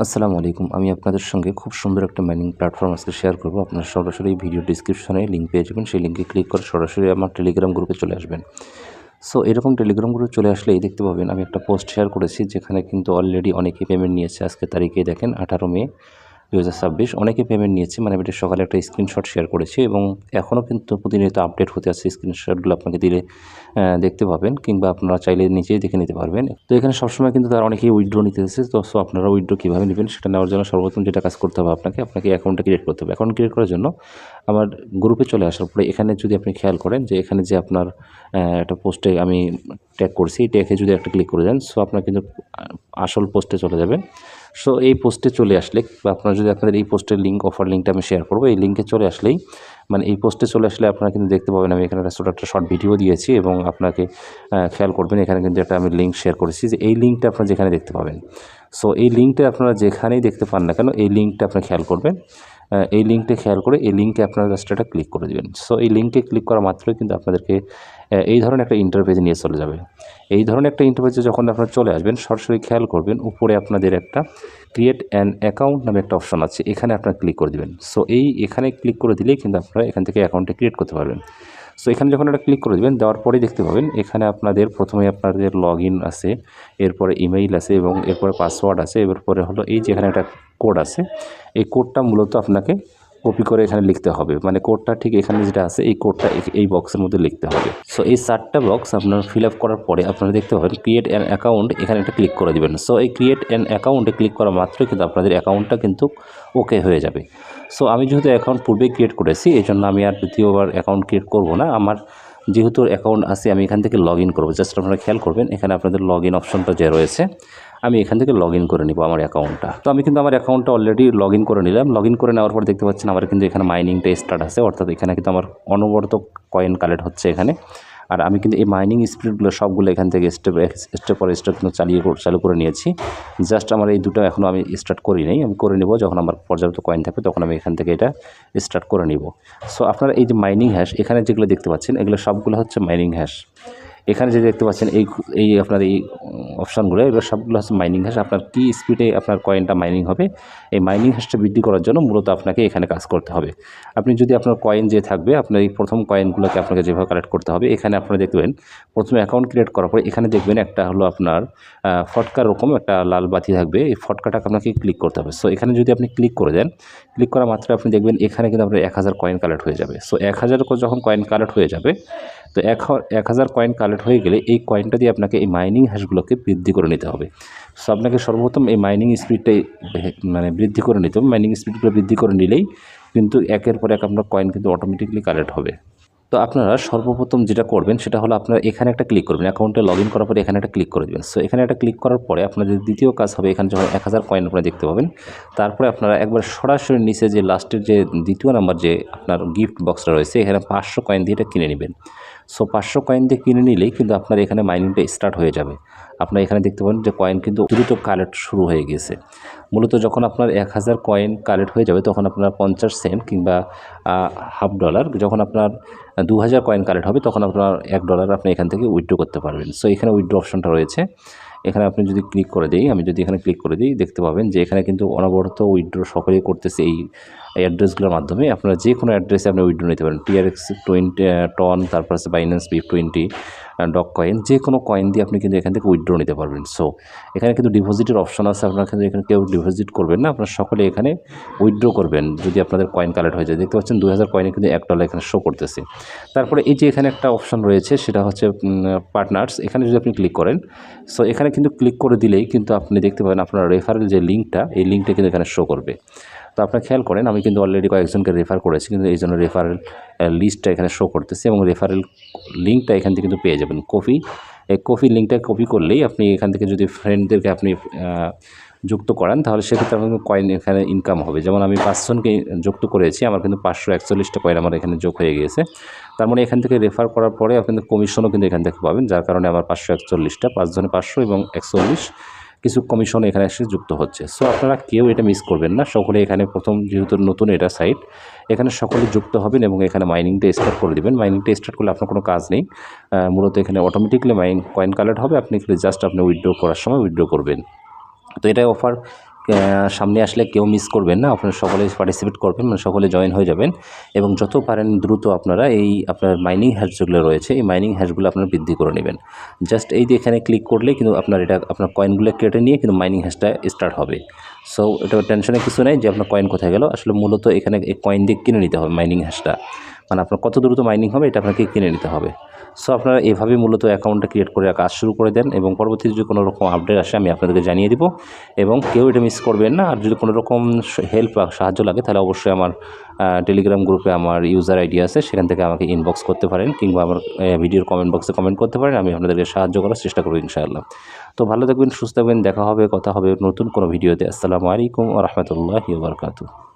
আসসালামু আলাইকুম। আমি আপনাদের সঙ্গে খুব সুন্দর একটা মাইনিং প্ল্যাটফর্ম আজকে শেয়ার করব। আপনারা সরাসরি ভিডিও ডেসক্রিপশনে লিঙ্ক পেয়ে যাবেন। সেই লিঙ্কে ক্লিক করে সরাসরি আমার টেলিগ্রাম গ্রুপে চলে আসবেন। সো এরকম টেলিগ্রাম গ্রুপে চলে আসলেই দেখতে পাবেন আমি একটা পোস্ট শেয়ার করেছি যেখানে কিন্তু অলরেডি অনেকেই পেমেন্ট নিয়েছে। আজকে তারিখে দেখেন 18 মে 2026 অনেকে পেমেন্ট নিয়েছে। মানে আমি এটা সকালে একটা স্ক্রিনশট শেয়ার করেছি এবং এখনও কিন্তু প্রতিনিয়ত আপডেট হতে আছে। স্ক্রিনশটগুলো আপনাকে দিলে দেখতে পাবেন, কিংবা আপনারা চাইলে নিচেই দেখে নিতে পারবেন। তো এখানে সবসময় কিন্তু তারা অনেকেই উইথড্র নিতে এসেছে। তো সো আপনারা উইথড্র কীভাবে নেবেন সেটা নেওয়ার জন্য সর্বপ্রথম যেটা কাজ করতে হবে আপনাকে অ্যাকাউন্টটা ক্রিয়েট করতে হবে। অ্যাকাউন্ট ক্রিয়েট করার জন্য আমার গ্রুপে চলে আসার পরে এখানে যদি আপনি খেয়াল করেন যে এখানে যে আপনার একটা পোস্টে আমি ট্যাগ করছি, এই ট্যাগে যদি একটা ক্লিক করে দেন, সো আপনার কিন্তু আসল পোস্টে চলে যাবেন। সো এই পোস্টে চলে আসলে বা আপনারা যদি আপনাদের এই পোস্টের অফার লিঙ্কটা আমি শেয়ার করবো, এই লিঙ্কে চলে আসলেই মানে এই পোস্টে চলে আসলে আপনারা কিন্তু দেখতে পাবেন আমি এখানে একটা শর্ট ভিডিও দিয়েছি এবং আপনাকে খেয়াল করবেন এখানে কিন্তু একটা আমি লিঙ্ক শেয়ার করেছি যে এই লিঙ্কটা আপনারা যেখানে দেখতে পাবেন। সো এই লিঙ্কটা আপনারা যেখানেই দেখতে পান না কেন, এই লিঙ্কটা আপনারা খেয়াল করবেন। এই লিঙ্কটা খেয়াল করে এই লিঙ্কে আপনারা জাস্ট এটা ক্লিক করে দেবেন। সো এই লিঙ্কে ক্লিক করা মাত্রই কিন্তু আপনাদেরকে এই ধরনের একটা ইন্টারফেসে নিয়ে চলে যাবে। এই ধরনের একটা ইন্টারফেসে যখন আপনারা চলে আসবেন, সরাসরি খেয়াল করবেন উপরে আপনাদের একটা ক্রিয়েট অ্যান অ্যাকাউন্ট নামে একটা অপশন আছে, এখানে আপনারা ক্লিক করে দেবেন। সো এখানে ক্লিক করে দিলেই কিন্তু আপনারা এখান থেকে অ্যাকাউন্টটা ক্রিয়েট করতে পারবেন। সো এখানে যখন এটা ক্লিক করে দেবেন, দেওয়ার পরেই দেখতে পাবেন এখানে আপনাদের প্রথমে আপনাদের লগইন আছে, এরপরে ইমেইল আছে এবং এরপরে পাসওয়ার্ড আছে, এরপরে হলো এই যে এখানে একটা কোড আছে। এই কোডটা মূলত আপনাকে কপি করে এখানে লিখতে হবে। মানে কোডটা ঠিক এখানে যেটা আছে এই কোডটা এই বক্সের মধ্যে লিখতে হবে। সো এই 4টা বক্স আপনারা ফিল আপ করার পরে আপনারা দেখতে পাবেন ক্রিয়েট অ্যান অ্যাকাউন্ট, এখানে একটা ক্লিক করে দিবেন। সো এই ক্রিয়েট অ্যান অ্যাকাউন্টে ক্লিক করা মাত্রই কিন্তু আপনাদের অ্যাকাউন্টটা কিন্তু ওকে হয়ে যাবে। সো আমি যেহেতু অ্যাকাউন্ট পূর্বেই ক্রিয়েট করেছি, এই জন্য আমি আর দ্বিতীয়বার অ্যাকাউন্ট ক্রিয়েট করব না। আমার যেহেতু অ্যাকাউন্ট আছে আমি এখান থেকে লগ ইন করবো। জাস্ট আপনারা খেয়াল করবেন এখানে আপনাদের লগ ইন অপশনটা যে রয়েছে, আমি এখান থেকে লগ ইন করে নিব আমার অ্যাকাউন্টটা। তো আমি কিন্তু আমার অ্যাকাউন্টটা অলরেডি লগ ইন করে নিলাম। লগ ইন করে নেওয়ার পর দেখতে পাচ্ছেন আমার কিন্তু এখানে মাইনিংটা স্টার্ট আছে, অর্থাৎ এখানে কিন্তু আমার অনবরত কয়েন কালেক্ট হচ্ছে এখানে। আর আমি কিন্তু এই মাইনিং স্পিডগুলো সবগুলো এখান থেকে স্টেপ পর স্টেপ কিন্তু চালু করে নিয়েছি। জাস্ট আমার এই দুটো এখনও আমি স্টার্ট করি নাই, আমি করে নেব যখন আমার পর্যাপ্ত কয়েন থাকবে তখন আমি এখান থেকে এটা স্টার্ট করে নিব। সো আপনারা এই যে মাইনিং হ্যাশ এখানে যেগুলো দেখতে পাচ্ছেন এগুলো সবগুলো হচ্ছে মাইনিং হ্যাশ। এখানে যে দেখতে পাচ্ছেন এই আপনার এই অপশানগুলো এগুলো সবগুলো হচ্ছে মাইনিং হ্যাশ। আপনার কী স্পিডে আপনার কয়েনটা মাইনিং হবে, এই মাইনিং হ্যাশটা বৃদ্ধি করার জন্য মূলত আপনাকে এখানে কাজ করতে হবে। আপনি যদি আপনার কয়েন যে থাকবে আপনার এই প্রথম কয়েনগুলোকে আপনাকে যেভাবে কালেক্ট করতে হবে, এখানে আপনারা দেখবেন প্রথমে অ্যাকাউন্ট ক্রিয়েট করার পরে এখানে দেখবেন একটা হলো আপনার ফটকার রকম একটা লাল বাতি থাকবে, এই ফটকাটাকে আপনাকে ক্লিক করতে হবে। সো এখানে যদি আপনি ক্লিক করে দেন, ক্লিক করা মাত্র আপনি দেখবেন এখানে কিন্তু আপনার 1000 কয়েন কালেক্ট হয়ে যাবে। সো 1000 যখন কয়েন কালেক্ট হয়ে যাবে, তো 1000 কয়েন কালেক্ট হয়ে গেলে এই কয়েনটা দিয়ে আপনাকে এই মাইনিং হ্যাশগুলোকে বৃদ্ধি করে নিতে হবে। সো আপনাকে সর্বপ্রথম এই মাইনিং স্পিডটাই মানে বৃদ্ধি করে নিতে হবে। মাইনিং স্পিডগুলো বৃদ্ধি করে নিলেই কিন্তু একের পর এক আপনার কয়েন কিন্তু অটোমেটিকলি কালেক্ট হবে। তো আপনারা সর্বপ্রথম যেটা করবেন সেটা হলো আপনারা এখানে একটা ক্লিক করবেন, অ্যাকাউন্টে লগ ইন করার পরে এখানে একটা ক্লিক করে দেবেন। সো এখানে একটা ক্লিক করার পরে আপনাদের দ্বিতীয় কাজ হবে, এখানে যখন 1000 কয়েন আপনারা দেখতে পাবেন, তারপরে আপনারা একবার সরাসরি নিচে যে লাস্টের যে দ্বিতীয় নাম্বার যে আপনার গিফট বক্সটা রয়েছে এখানে 500 কয়েন দিয়ে এটা কিনে নেবেন। সো 500 কয়েন দিয়ে কিনে নিলেই কিন্তু আপনার এখানে মাইনিংটা স্টার্ট হয়ে যাবে। আপনারা এখানে দেখতে পাবেন যে কয়েন কিন্তু দ্রুত কালেক্ট শুরু হয়ে গেছে। মূলত যখন আপনার 1000 কয়েন কালেক্ট হয়ে যাবে তখন আপনার 50 সেন্ট কিংবা $1/2, যখন আপনার 2000 কয়েন কালেক্ট হবে তখন আপনার $1 আপনি এখান থেকে উইথড্র করতে পারবেন। সো এখানে উইথড্র অপশনটা রয়েছে, এখানে আপনি যদি ক্লিক করে দিই, আমি যদি এখানে ক্লিক করে দিই দেখতে পাবেন যে এখানে কিন্তু অনবরত উইথড্র সকলেই করতেছে এই অ্যাড্রেসগুলোর মাধ্যমে। আপনারা যে কোনো অ্যাড্রেসে আপনি উইথড্র নিতে পারেন। TRX20 টন, তারপর আছে বাইন্যান্স BIP20, ডগ কয়েন, যে কোনো কয়েন দিয়ে আপনি কিন্তু এখান থেকে উইথড্র নিতে পারবেন। সো এখানে কিন্তু ডিপোজিটের অপশন আছে, আপনারা কিন্তু এখানে কেউ ডিপোজিট করবেন না, আপনারা সকলে এখানে উইথড্র করবেন যদি আপনাদের কয়েন কালেক্ট হয়ে যায়। দেখতে পাচ্ছেন 2000 কয়েনে কিন্তু $1 এখানে শো করতেছে। তারপরে এই যে এখানে একটা অপশন রয়েছে সেটা হচ্ছে পার্টনার্স, এখানে যদি আপনি ক্লিক করেন, সো এখানে কিন্তু ক্লিক করে দিলেই কিন্তু আপনি দেখতে পাবেন আপনার রেফারেল যে লিঙ্কটা, এই লিঙ্কটা কিন্তু এখানে শো করবে। তো আপনারা খেয়াল করেন আমি কিন্তু অলরেডি কয়েকজনকে রেফার করেছি, কিন্তু এই জন্য রেফারেল লিস্টটা এখানে শো করতেছে এবং রেফারেল লিঙ্কটা এখান থেকে কিন্তু পেয়ে যাবেন। এই কপি লিঙ্কটা কপি করলেই আপনি এখান থেকে যদি ফ্রেন্ডদেরকে আপনি যুক্ত করান তাহলে সেক্ষেত্রে আপনার কয়েন এখানে ইনকাম হবে। যেমন আমি 5 জনকে যুক্ত করেছি, আমার কিন্তু 541টা কয়েন আমার এখানে যোগ হয়ে গিয়েছে। তার মানে এখান থেকে রেফার করার পরে আপনি কমিশনও কিন্তু এখান থেকে পাবেন, যার কারণে আমার 541টা, 5 জনে 500 এবং 140 কিছু কমিশন এখানে এসে যুক্ত হচ্ছে। সো আপনারা কেউ এটা মিস করবেন না, সকলে এখানে প্রথম যেহেতু নতুন এটা সাইট, এখানে সকলে যুক্ত হবেন এবং এখানে মাইনিংটা স্টার্ট করে দেবেন। মাইনিংটা স্টার্ট করলে আপনার কোনো কাজ নেই, মূলত এখানে অটোমেটিকলি কয়েন কালেক্ট হবে, আপনি জাস্ট আপনি উইথড্র করার সময় উইথড্র করবেন। তো এটাই অফার, সামনে আসলে কেউ মিস করবেন না, আপনারা সকলে পার্টিসিপেট করবেন, মানে সকলে জয়েন হয়ে যাবেন এবং যত পারেন দ্রুত আপনারা এই আপনার মাইনিং হ্যাশ যেগুলো রয়েছে এই মাইনিং হ্যাশগুলো আপনারা বৃদ্ধি করে নেবেন। জাস্ট এই যে এখানে ক্লিক করলেই কিন্তু আপনার এটা আপনার কয়েনগুলো কেটে নিয়ে কিন্তু মাইনিং হ্যাশটা স্টার্ট হবে। সো এটা টেনশনের কিছু নেই যে আপনার কয়েন কোথায় গেল, আসলে মূলত এখানে এই কয়েন দিয়ে কিনে নিতে হবে মাইনিং হ্যাশটা, মানে আপনার কত দ্রুত মাইনিং হবে এটা আপনাকে কিনে নিতে হবে। সো আপনারা এভাবেই মূলত অ্যাকাউন্টটা ক্রিয়েট করে কাজ শুরু করে দেন এবং পরবর্তীতে যদি কোনো রকম আপডেট আসে আমি আপনাদেরকে জানিয়ে দিব এবং কেউ এটা মিস করবেন না। আর যদি কোনো রকম হেল্প বা সাহায্য লাগে তাহলে অবশ্যই আমার টেলিগ্রাম গ্রুপে আমার ইউজার আইডি আছে, সেখান থেকে আমাকে ইনবক্স করতে পারেন কিংবা আমার ভিডিওর কমেন্ট বক্সে কমেন্ট করতে পারেন, আমি আপনাদেরকে সাহায্য করার চেষ্টা করব ইনশাআল্লাহ। তো ভালো থাকবেন, সুস্থ থাকবেন, দেখা হবে, কথা হবে নতুন কোনো ভিডিওতে। আসসালামু আলাইকুম ওয়া রাহমাতুল্লাহি ওয়া বারাকাতুহু।